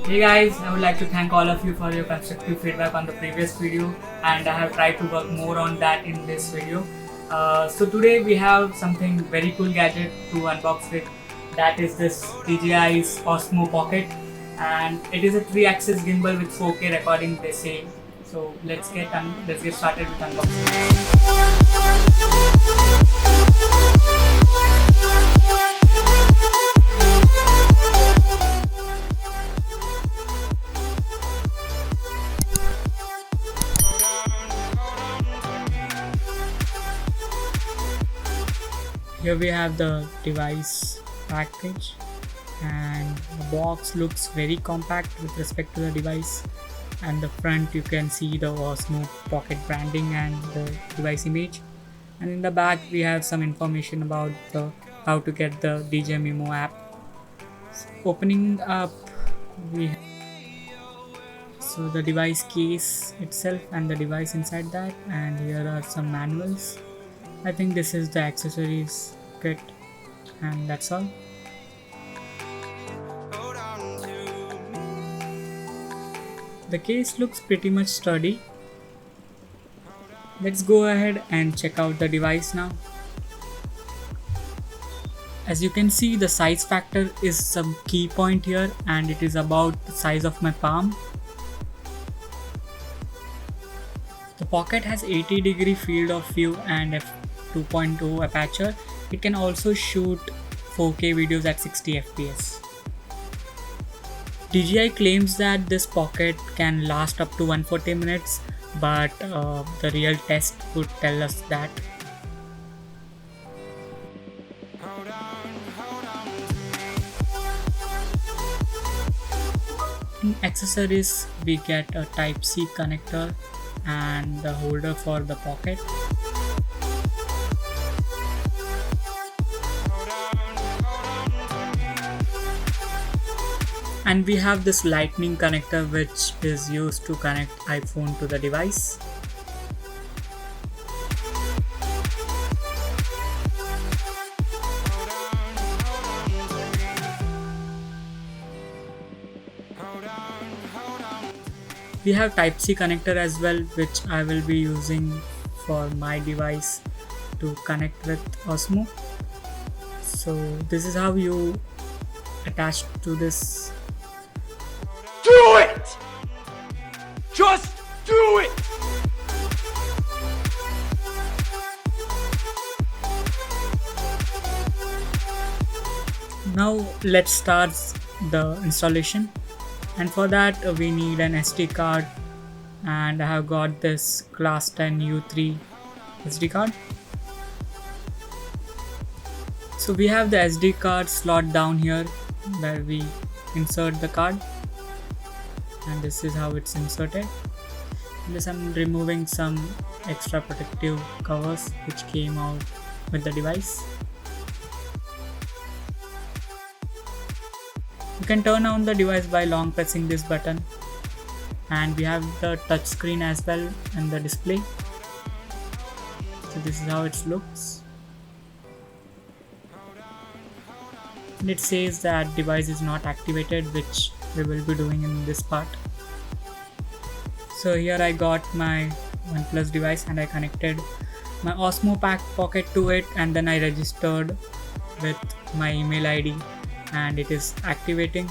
Hey guys, I would like to thank all of you for your constructive feedback on the previous video, and I have tried to work more on that in this video. So today we have something very cool gadget to unbox with. That is this DJI's Osmo Pocket, and it is a 3-axis gimbal with 4K recording, they say. So let's get started with unboxing. Here we have the device package, and the box looks very compact with respect to the device. And the front you can see the Osmo Pocket branding and the device image. And in the back we have some information about how to get the DJI Memo app. So opening up, so the device case itself and the device inside that, and here are some manuals. I think this is the accessories kit, and that's all. The case looks pretty much sturdy. Let's go ahead and check out the device now. As you can see, the size factor is some key point here, and it is about the size of my palm. The Pocket has 80-degree field of view and f2.0 aperture. It can also shoot 4K videos at 60 fps. DJI claims that this Pocket can last up to 140 minutes, but the real test would tell us that. In accessories, we get a Type-C connector and the holder for the Pocket. And we have this lightning connector, which is used to connect iPhone to the device. We have Type-C connector as well, which I will be using for my device to connect with Osmo. So this is how you attach to this. Do it! Just do it! Now let's start the installation, and for that we need an SD card, and I have got this class 10 U3 SD card. So we have the SD card slot down here where we insert the card, and this is how it's inserted. This I'm removing some extra protective covers which came out with the device. You can turn on the device by long pressing this button, and we have the touch screen as well and the display. So this is how it looks. And it says that device is not activated, which we will be doing in this part. So here I got my OnePlus device and I connected my Osmo Pocket to it, and then I registered with my email ID, and it is activating.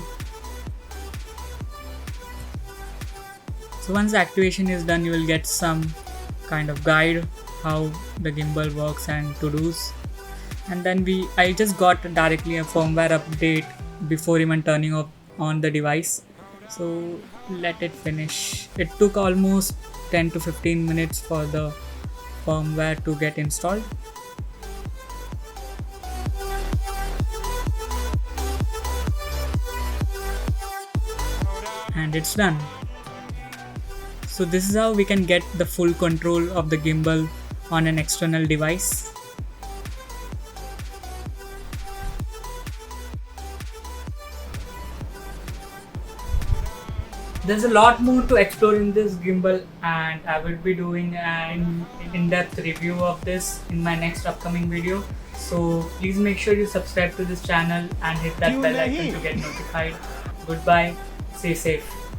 So once the activation is done, you will get some kind of guide how the gimbal works and to-dos. And then I just got directly a firmware update before even turning on the device. So let it finish. It took almost 10 to 15 minutes for the firmware to get installed. And it's done. So this is how we can get the full control of the gimbal on an external device. There's a lot more to explore in this gimbal, and I will be doing an in-depth review of this in my next upcoming video. So please make sure you subscribe to this channel and hit that bell icon to get notified. Goodbye. Stay safe.